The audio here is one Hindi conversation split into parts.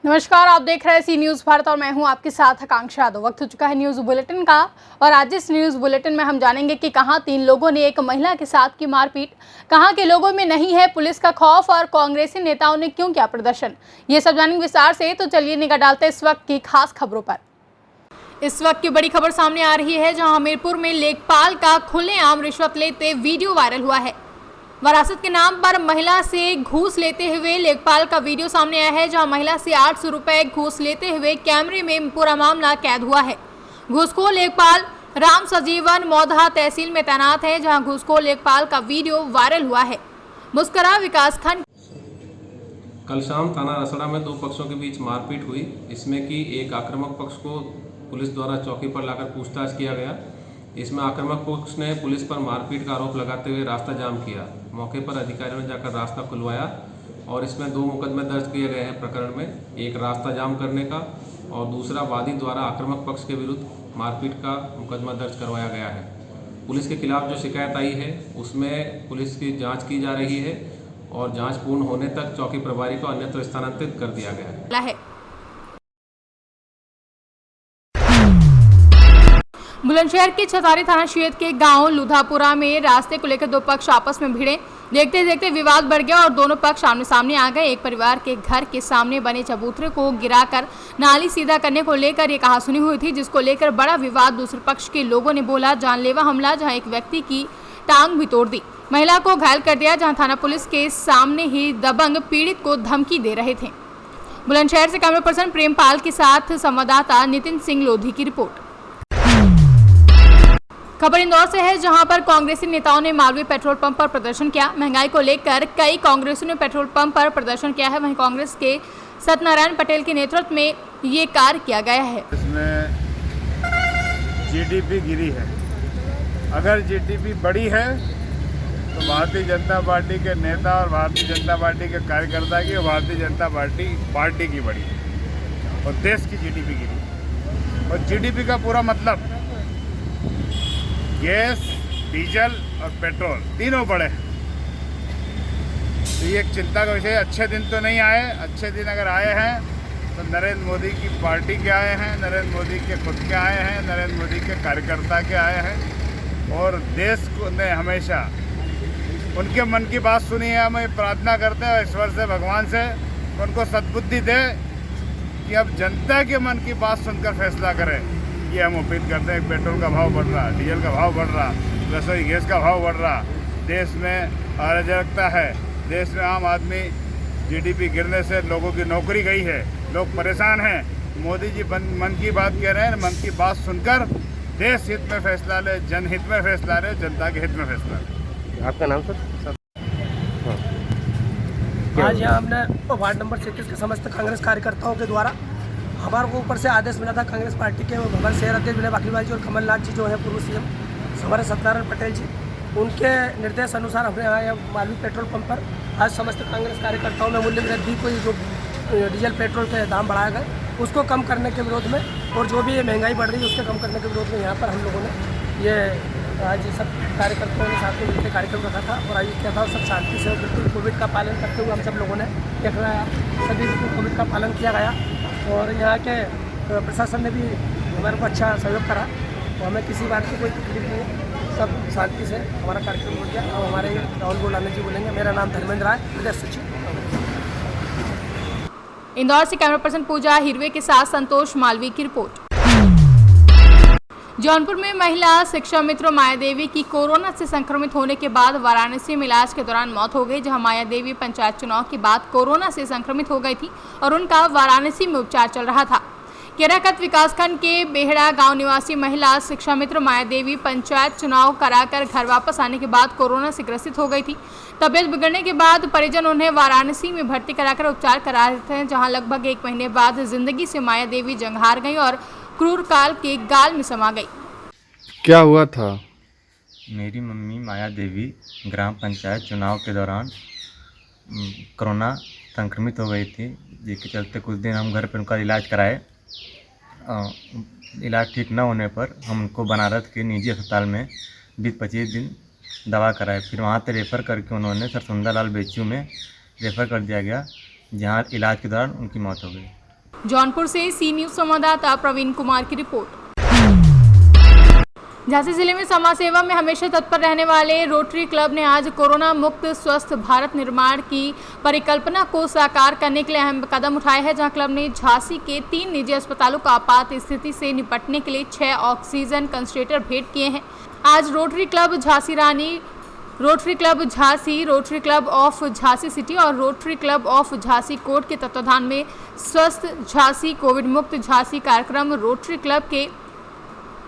नमस्कार, आप देख रहे हैं सी न्यूज़ भारत और मैं हूं आपके साथ आकांक्षा यादव। वक्त हो चुका है न्यूज़ बुलेटिन का और आज इस न्यूज़ बुलेटिन में हम जानेंगे कि कहां 3 लोगों ने एक महिला के साथ की मारपीट, कहां के लोगों में नहीं है पुलिस का खौफ और कांग्रेसी नेताओं ने क्यों किया प्रदर्शन। ये सब जानेंगे विस्तार से, तो चलिए निगाह डालते हैं इस वक्त की खास खबरों पर। इस वक्त की बड़ी खबर सामने आ रही है, जहाँ हमीरपुर में लेखपाल का खुलेआम रिश्वत लेते वीडियो वायरल हुआ है। वरासत के नाम पर महिला से घूस लेते हुए लेखपाल का वीडियो सामने आया है, जहां महिला से 800 रुपए घूस लेते हुए कैमरे में पूरा मामला कैद हुआ है। घूसखोर लेखपाल राम सजीवन मौधा तहसील में तैनात है, जहां घूसखोर लेखपाल का वीडियो वायरल हुआ है। मुस्करा विकासखंड। कल शाम थाना रसड़ा में दो पक्षों के बीच मारपीट हुई। इसमें कि एक आक्रामक पक्ष को पुलिस द्वारा चौकी पर लाकर पूछताछ किया गया। इसमें आक्रामक पक्ष ने पुलिस पर मारपीट का आरोप लगाते हुए रास्ता जाम किया। मौके पर अधिकारियों ने जाकर रास्ता खुलवाया और इसमें 2 मुकदमे दर्ज किए गए हैं प्रकरण में, एक रास्ता जाम करने का और दूसरा वादी द्वारा आक्रामक पक्ष के विरुद्ध मारपीट का मुकदमा दर्ज करवाया गया है। पुलिस के खिलाफ जो शिकायत आई है उसमें पुलिस की जाँच की जा रही है और जाँच पूर्ण होने तक चौकी प्रभारी को अन्यत्र स्थानांतरित कर दिया गया है। बुलंदशहर के छतारी थाना क्षेत्र के गांव लुधापुरा में रास्ते को लेकर 2 पक्ष आपस में भिड़े। देखते देखते विवाद बढ़ गया और दोनों पक्ष आमने सामने आ गए। एक परिवार के घर के सामने बने चबूतरे को गिराकर नाली सीधा करने को लेकर ये कहासुनी हुई थी, जिसको लेकर बड़ा विवाद। दूसरे पक्ष के लोगों ने बोला जानलेवा हमला, जहाँ एक व्यक्ति की टांग भी तोड़ दी, महिला को घायल कर दिया, जहाँ थाना पुलिस के सामने ही दबंग पीड़ित को धमकी दे रहे थे। बुलंदशहर से कैमरा पर्सन प्रेमपाल के साथ संवाददाता नितिन सिंह लोधी की रिपोर्ट। खबर इंदौर से है, जहां पर कांग्रेसी नेताओं ने मालवीय पेट्रोल पंप पर प्रदर्शन किया। महंगाई को लेकर कई कांग्रेसियों ने पेट्रोल पंप पर प्रदर्शन किया है। वहीं कांग्रेस के सत्यनारायण पटेल के नेतृत्व में ये कार्य किया गया है। इसमें जीडीपी गिरी है। अगर जीडीपी बढ़ी है तो भारतीय जनता पार्टी के नेता और भारतीय जनता पार्टी के कार्यकर्ता की और भारतीय जनता पार्टी की बढ़ी है और देश की जीडीपी गिरी। और जीडीपी का पूरा मतलब गैस, डीजल और पेट्रोल तीनों बढ़े हैं। तो ये एक चिंता का विषय। अच्छे दिन तो नहीं आए। अच्छे दिन अगर आए हैं तो नरेंद्र मोदी की पार्टी के आए हैं, नरेंद्र मोदी के खुद के आए हैं, नरेंद्र मोदी के कार्यकर्ता के आए हैं। और देश को ने हमेशा उनके मन की बात सुनी है। हमें प्रार्थना करते हैं ईश्वर से, भगवान से, उनको सद्बुद्धि दे कि अब जनता के मन की बात सुनकर फैसला करें। ये हम उम्मीद करते हैं। पेट्रोल का भाव बढ़ रहा, डीजल का भाव बढ़ रहा, रसोई गैस का भाव बढ़ रहा, देश में अराजकता है, देश में आम आदमी जीडीपी गिरने से लोगों की नौकरी गई है, लोग परेशान हैं। मोदी जी मन की बात कह रहे हैं, मन की बात सुनकर देश हित में फैसला ले, जनहित में फैसला ले, जनता के हित में फैसला ले। आपका नाम सर? आज यहाँ हमने वार्ड नंबर 36 के समस्त कांग्रेस कार्यकर्ताओं के द्वारा हमारे को ऊपर से आदेश मिला था। कांग्रेस पार्टी के हमारे शहर अध्यक्ष विनय बाकलीवाल जी और कमलनाथ जी जो है पूर्व सीएम हमारे सत्यनारायण पटेल जी, उनके निर्देश अनुसार हमने यहाँ मालवीय पेट्रोल पंप पर आज समस्त कांग्रेस कार्यकर्ताओं में मूल्य वृद्धि को जो डीजल पेट्रोल के दाम बढ़ाए गए उसको कम करने के विरोध में और जो भी ये महंगाई बढ़ रही है उसके कम करने के विरोध में यहाँ पर हम लोगों ने ये आज सब कार्यकर्ताओं ने साथ में मिलकर कार्यक्रम रखा था। और आज क्या था, सब शांति से बिल्कुल कोविड का पालन करते हुए हम सब लोगों ने सभी कोविड का पालन किया गया। और यहाँ के प्रशासन ने भी हमारे को अच्छा सहयोग करा और हमें किसी बात की कोई तकलीफ नहीं, सब शांति से हमारा कार्यक्रम हो गया। और हमारे राहुल गोलानी जी बोलेंगे। मेरा नाम धर्मेंद्र राय, प्रदेश सचिव। इंदौर से कैमरा पर्सन पूजा हिरवे के साथ संतोष मालवीय की रिपोर्ट। जौनपुर में महिला शिक्षा मित्र माया देवी की कोरोना से संक्रमित होने के बाद वाराणसी में इलाज के दौरान मौत हो गई, जहां माया देवी पंचायत चुनाव के बाद कोरोना से संक्रमित हो गई थी और उनका वाराणसी में उपचार चल रहा था। केराकत विकासखंड के बेहड़ा गांव निवासी महिला शिक्षा मित्र माया देवी पंचायत चुनाव कराकर घर वापस आने के बाद कोरोना से ग्रसित हो गई थी। तबियत बिगड़ने के बाद परिजन उन्हें वाराणसी में भर्ती कराकर उपचार करा रहे थे, जहाँ लगभग 1 महीने बाद जिंदगी से माया देवी जंग हार गई और क्रूर काल के गाल में समा गई। क्या हुआ था? मेरी मम्मी माया देवी ग्राम पंचायत चुनाव के दौरान कोरोना संक्रमित हो गई थी, जिसके चलते कुछ दिन हम घर पर उनका इलाज कराए। इलाज ठीक न होने पर हम उनको बनारस के निजी अस्पताल में 20-25 दिन दवा कराए। फिर वहाँ से रेफ़र करके उन्होंने सर सुंदरलाल बेचू में रेफ़र कर दिया गया, जहाँ इलाज के दौरान उनकी मौत हो गई। जौनपुर से सी न्यूज संवाददाता प्रवीण कुमार की रिपोर्ट। झांसी जिले में समाज सेवा में हमेशा तत्पर रहने वाले रोटरी क्लब ने आज कोरोना मुक्त स्वस्थ भारत निर्माण की परिकल्पना को साकार करने के लिए अहम कदम उठाए हैं, जहां क्लब ने झांसी के 3 निजी अस्पतालों को आपात स्थिति से निपटने के लिए 6 ऑक्सीजन कंसंट्रेटर भेंट किए हैं। आज rotary club Jhansi Rani, rotary club Jhansi, rotary club of Jhansi city और rotary club of Jhansi court के तत्वाधान में स्वस्थ झांसी कोविड मुक्त झांसी कार्यक्रम रोटरी क्लब के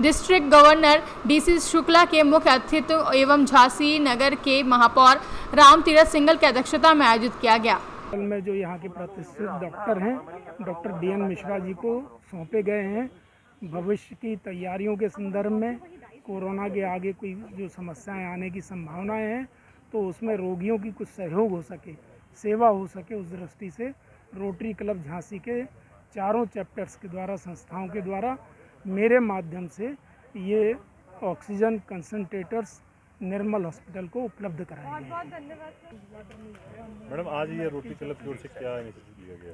डिस्ट्रिक्ट गवर्नर डीसी शुक्ला के मुख्य अतिथि एवं झांसी नगर के महापौर राम तीरथ सिंगल की अध्यक्षता में आयोजित किया गया। में जो यहाँ के प्रतिष्ठित डॉक्टर हैं, डॉक्टर DN मिश्रा जी को सौंपे गए हैं। भविष्य की तैयारियों के संदर्भ में कोरोना के आगे कोई जो समस्याएं आने की संभावनाएं हैं, तो उसमें रोगियों की कुछ सहयोग हो सके, सेवा हो सके, उस दृष्टि से रोटरी क्लब झांसी के चारों चैप्टर्स के द्वारा, संस्थाओं के द्वारा मेरे माध्यम से ये ऑक्सीजन कंसंट्रेटर्स निर्मल हॉस्पिटल को उपलब्ध कराए गए। मैडम, आज ये रोटरी क्लब की ओर से क्या इनिशिएटिव लिया गया?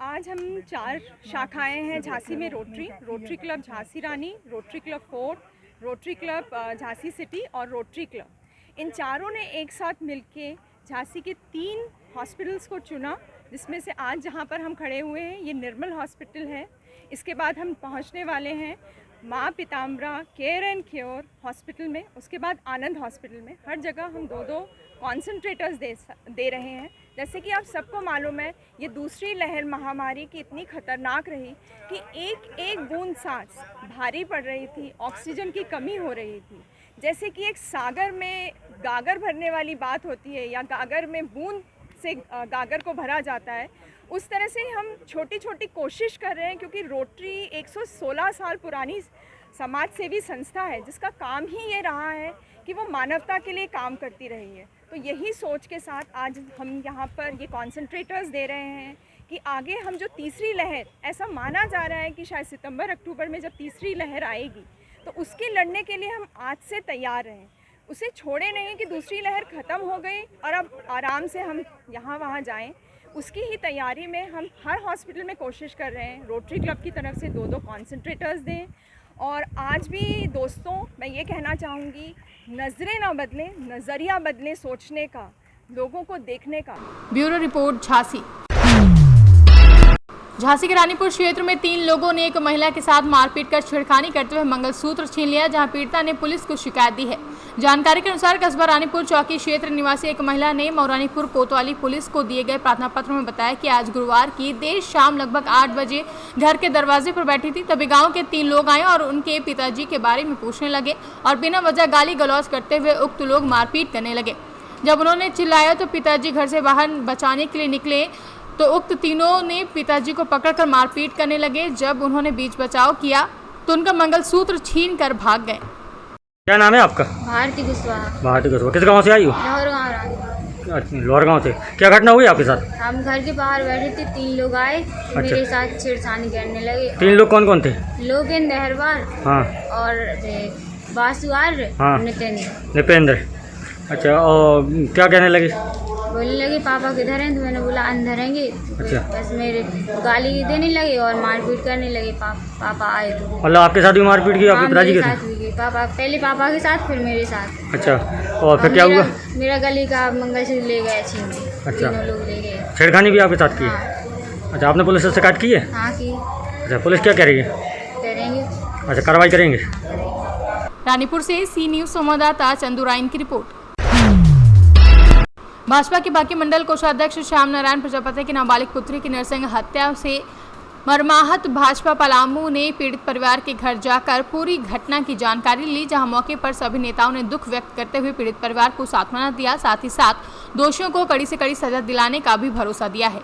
आज हम 4 शाखाएं हैं झांसी में। Rotary club Jhansi Rani, rotary club fort, rotary club Jhansi city और रोटरी क्लब, इन चारों ने एक साथ मिलके झांसी के 3 हॉस्पिटल्स को चुना, जिसमें से आज जहां पर हम खड़े हुए हैं ये निर्मल हॉस्पिटल है। इसके बाद हम पहुंचने वाले हैं माँ Pitambara care and cure hospital में, उसके बाद आनंद हॉस्पिटल में। हर जगह हम 2-2 कॉन्सेंट्रेटर्स दे रहे हैं। जैसे कि आप सबको मालूम है, ये दूसरी लहर महामारी की इतनी खतरनाक रही कि एक बूंद सांस भारी पड़ रही थी, ऑक्सीजन की कमी हो रही थी। जैसे कि एक सागर में गागर भरने वाली बात होती है या गागर में बूंद से गागर को भरा जाता है, उस तरह से हम छोटी छोटी कोशिश कर रहे हैं, क्योंकि रोटरी 116 साल पुरानी समाज सेवी संस्था है, जिसका काम ही ये रहा है कि वो मानवता के लिए काम करती रही है। तो यही सोच के साथ आज हम यहाँ पर ये कॉन्सेंट्रेटर्स दे रहे हैं कि आगे हम जो तीसरी लहर, ऐसा माना जा रहा है कि शायद सितंबर-अक्टूबर में जब तीसरी लहर आएगी, तो उसके लड़ने के लिए हम आज से तैयार रहें, उसे छोड़े नहीं कि दूसरी लहर ख़त्म हो गई और अब आराम से हम यहाँ वहाँ जाएं। उसकी ही तैयारी में हम हर हॉस्पिटल में कोशिश कर रहे हैं रोटरी क्लब की तरफ से 2-2 कॉन्सेंट्रेटर्स दें। और आज भी दोस्तों मैं ये कहना चाहूँगी, नज़रें ना बदलें, नज़रिया बदलें सोचने का, लोगों को देखने का। Bureau report Jhansi. झांसी के रानीपुर क्षेत्र में 3 लोगों ने एक महिला के साथ मारपीट कर छेड़खानी करते हुए मंगलसूत्र छीन लिया, जहां पीड़िता ने पुलिस को शिकायत दी है। जानकारी के अनुसार कस्बा रानीपुर चौकी क्षेत्र निवासी एक महिला ने मौरानीपुर कोतवाली पुलिस को दिए गए प्रार्थना पत्र में बताया कि आज गुरुवार की देर शाम लगभग 8 बजे घर के दरवाजे पर बैठी थी, तभी गाँव के 3 लोग आए और उनके पिताजी के बारे में पूछने लगे और बिना वजह गाली गलौज करते हुए उक्त लोग मारपीट करने लगे। जब उन्होंने चिल्लाया तो पिताजी घर से बाहर बचाने के लिए निकले तो उक्त तीनों ने पिताजी को पकड़कर मारपीट करने लगे। जब उन्होंने बीच बचाव किया तो उनका मंगलसूत्र छीन कर भाग गए। क्या नाम है आपका? भारती कुशवाहा। भारती कुशवाहा। किस गांव से आई हो? लाहौर गाँव। अच्छा, लाहौर गांव से। क्या घटना हुई आपके साथ? हम घर के बाहर बैठे थे, 3 लोग आए, मेरे साथ छेड़छानी करने लगे। 3 लोग कौन कौन थे? लोगेंद्र अहरवाल, हाँ, और बासु आर्य, हाँ, निपेंद्र। अच्छा, और क्या कहने लगे? बोलने लगे पापा किधर हैं? तो मैंने बोला अंदर हैं। अच्छा। बस मेरे गाली देने लगे और मारपीट करने लगे। पापा आए तो मतलब आपके साथ भी मारपीट की? आपके पिताजी के साथ? पापा पहले पापा के साथ, फिर मेरे साथ। अच्छा, और फिर क्या हुआ? मेरा गले का मंगलसूत्र ले गए छीन के। अच्छा, तीनों लोग ले गए। छेड़खानी भी आपके साथ की है? हाँ। अच्छा, आपने पुलिस से शिकायत की है? हाँ की। अच्छा, पुलिस क्या कह रही है? करेंगे। अच्छा, कार्रवाई करेंगे। रानीपुर से सी न्यूज संवाददाता चंदू राइन की रिपोर्ट। भाजपा के बाकी मंडल कोषाध्यक्ष श्याम नारायण प्रजापति की नाबालिग पुत्री की नरसंग हत्या से मर्माहत भाजपा पलामू ने पीड़ित परिवार के घर जाकर पूरी घटना की जानकारी ली, जहां मौके पर सभी नेताओं ने दुख व्यक्त करते हुए पीड़ित परिवार को सांत्वना दिया, साथ ही साथ दोषियों को कड़ी से कड़ी सजा दिलाने का भी भरोसा दिया है।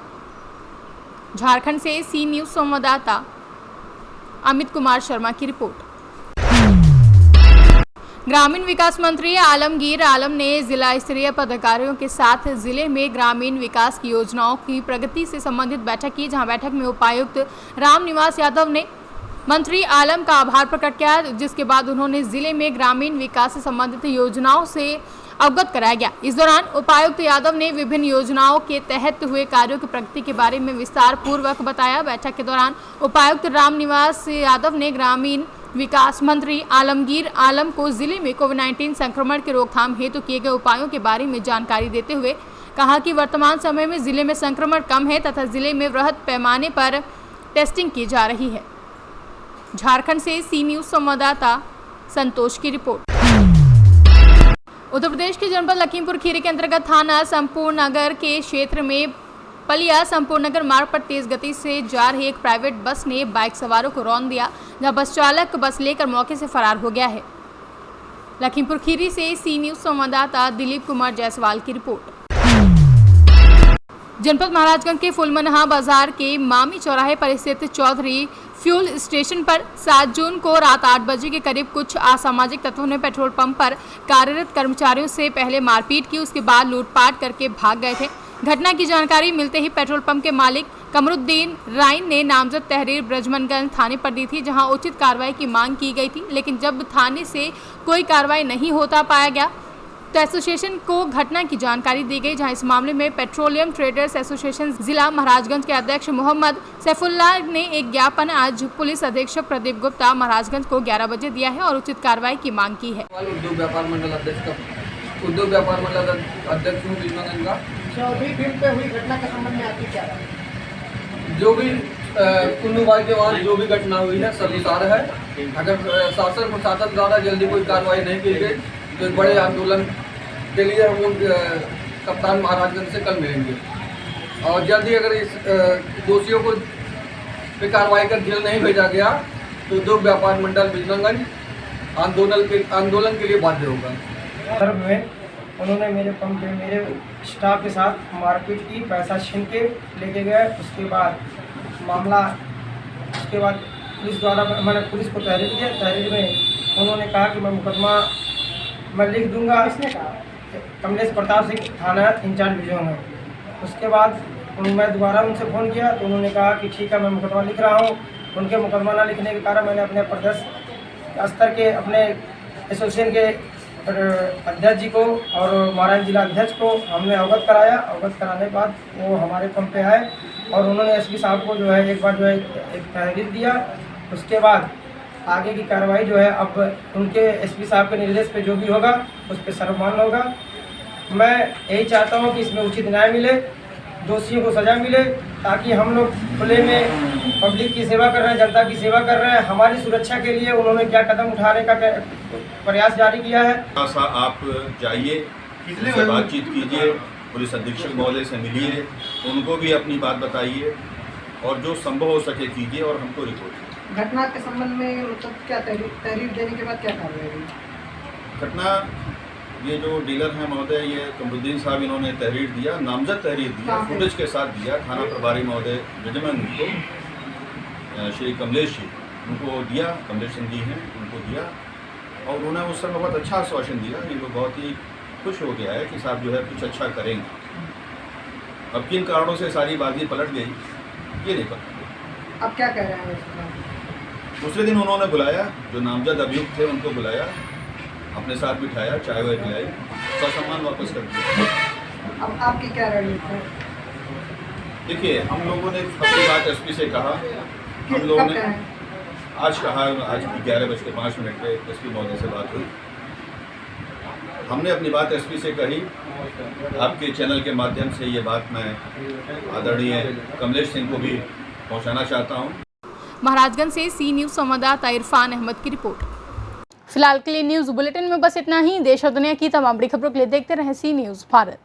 झारखंड से सी न्यूज संवाददाता अमित कुमार शर्मा की रिपोर्ट। ग्रामीण विकास मंत्री आलमगीर आलम ने जिला स्तरीय पदाधिकारियों के साथ जिले में ग्रामीण विकास की योजनाओं की प्रगति से संबंधित बैठक की, जहां बैठक में उपायुक्त रामनिवास यादव ने मंत्री आलम का आभार प्रकट किया, जिसके बाद उन्होंने जिले में ग्रामीण विकास से संबंधित योजनाओं से अवगत कराया गया। इस दौरान उपायुक्त यादव ने विभिन्न योजनाओं के तहत हुए कार्यों की प्रगति के बारे में विस्तार पूर्वक बताया। बैठक के दौरान उपायुक्त रामनिवास यादव ने ग्रामीण विकास मंत्री आलमगीर आलम को जिले में कोविड-19 संक्रमण के रोकथाम हेतु किए गए उपायों के बारे में जानकारी देते हुए कहा कि वर्तमान समय में जिले में संक्रमण कम है तथा जिले में वृहद पैमाने पर टेस्टिंग की जा रही है। झारखंड से सी न्यूज संवाददाता संतोष की रिपोर्ट। उत्तर प्रदेश के जनपद लखीमपुर खीरी के अंतर्गत थाना संपूर्ण नगर के क्षेत्र में पलिया संपूर्ण नगर मार्ग पर तेज गति से जा रही एक प्राइवेट बस ने बाइक सवारों को रौंद दिया, जहां बस चालक बस लेकर मौके से फरार हो गया है। लखीमपुर खीरी से सी न्यूज संवाददाता दिलीप कुमार जायसवाल की रिपोर्ट। जनपद महाराजगंज के फुलमनहा बाजार के मामी चौराहे पर स्थित चौधरी फ्यूल स्टेशन पर 7 जून को रात 8 बजे के करीब कुछ असामाजिक तत्वों ने पेट्रोल पंप पर कार्यरत कर्मचारियों से पहले मारपीट की, उसके बाद लूटपाट करके भाग गए थे। घटना की जानकारी मिलते ही पेट्रोल पंप के मालिक कमरुद्दीन राइन ने नामजद तहरीर ब्रजमनगंज थाने पर दी थी, जहां उचित कार्रवाई की मांग की गई थी, लेकिन जब थाने से कोई कार्रवाई नहीं होता पाया गया तो एसोसिएशन को घटना की जानकारी दी गई, जहां इस मामले में पेट्रोलियम ट्रेडर्स एसोसिएशन जिला महाराजगंज के अध्यक्ष मोहम्मद सैफुल्लाह ने एक ज्ञापन आज पुलिस अधीक्षक प्रदीप गुप्ता महाराजगंज को 11 बजे दिया है और उचित कार्रवाई की मांग की है। उद्योग व्यापार मंडल अध्यक्ष हूँ ब्रजमनगंज का। चौधरी फील्ड पे हुई घटना के संबंध में आपकी क्या राय? जो भी कुल्लू बाई के बाद जो भी घटना हुई है सब सार है। अगर शासन प्रशासन द्वारा जल्दी कोई कार्रवाई नहीं की गई तो एक बड़े आंदोलन के लिए हम लोग कप्तान महाराजगंज से कल मिलेंगे और जल्दी अगर इस दोषियों को पे कार्रवाई कर जेल नहीं भेजा गया तो उद्योग व्यापार मंडल ब्रजमनगंज आंदोलन के लिए बाध्य होगा। संदर्भ में उन्होंने मेरे पंप पे मेरे स्टाफ के साथ मारपीट की, पैसा छीन के लेके गए। उसके बाद पुलिस द्वारा मैंने पुलिस को तहरीर दिया। तहरीर में उन्होंने कहा कि मैं मुकदमा मैं लिख दूंगा। इसने कहा कमलेश प्रताप सिंह थाना इंचार्ज भिजो में। उसके बाद मैं दोबारा उनसे फ़ोन किया तो उन्होंने कहा कि ठीक है मैं मुकदमा लिख रहा हूँ। उनके मुकदमा ना लिखने के कारण मैंने अपने प्रदेश स्तर के अपने एसोसिएशन के अध्यक्ष जी को और महाराज जिला अध्यक्ष को हमने अवगत कराया। अवगत कराने के बाद वो हमारे पंप पे आए और उन्होंने एसपी साहब को जो है एक बार जो है एक तहरीर दिया। उसके बाद आगे की कार्रवाई जो है अब उनके एसपी साहब के निर्देश पे जो भी होगा उस पर सर्वमान्य होगा। मैं यही चाहता हूँ कि इसमें उचित न्याय मिले, दोषियों को सज़ा मिले, ताकि हम लोग खुले में पब्लिक की सेवा कर रहे हैं, जनता की सेवा कर रहे हैं। हमारी सुरक्षा के लिए उन्होंने क्या कदम उठाने का प्रयास जारी किया है। आप जाइए, उनसे बातचीत कीजिए, पुलिस अधीक्षक महोदय से मिलिए, उनको भी अपनी बात बताइए और जो संभव हो सके कीजिए और हमको रिपोर्ट कीजिए। घटना के संबंध में मतलब क्या तहरीर देने के बाद क्या कार्रवाई हुई? घटना ये जो डीलर हैं महोदय, ये कमरुद्दीन साहब, इन्होंने तहरीर दिया, नामजद तहरीर दिया, फुटेज के साथ दिया। थाना प्रभारी महोदय ब्रजमनगंज को श्री कमलेश जी उनको दिया, कमलेश सिंह जी हैं उनको दिया और उन्होंने उस समय बहुत अच्छा आश्वासन दिया। ये लोग बहुत ही खुश हो गया है कि साहब जो है कुछ अच्छा करेंगे। अब किन कारणों से सारी बाजी पलट गई ये नहीं पता। अब क्या कह रहे हैं? दूसरे दिन उन्होंने बुलाया, जो नामजद अभियुक्त थे उनको बुलाया, अपने साथ बिठाया, चाय वाय पिलाई, ससम्मान वापस कर दिया। अब आपकी क्या रणनीति है? देखिए, हम लोगों ने अपनी बात एसपी से कहा। हम लोगों ने आज कहा, आज 11:05 पे एसपी महोदय से बात हुई। हमने अपनी बात एसपी से कही। आपके चैनल के माध्यम से ये बात मैं आदरणीय कमलेश सिंह को भी पहुंचाना चाहता हूं। महाराजगंज से सी न्यूज संवाददाता इरफान अहमद की रिपोर्ट। फिलहाल के लिए न्यूज बुलेटिन में बस इतना ही। देश और दुनिया की तमाम बड़ी खबरों के लिए देखते रहें सी न्यूज भारत।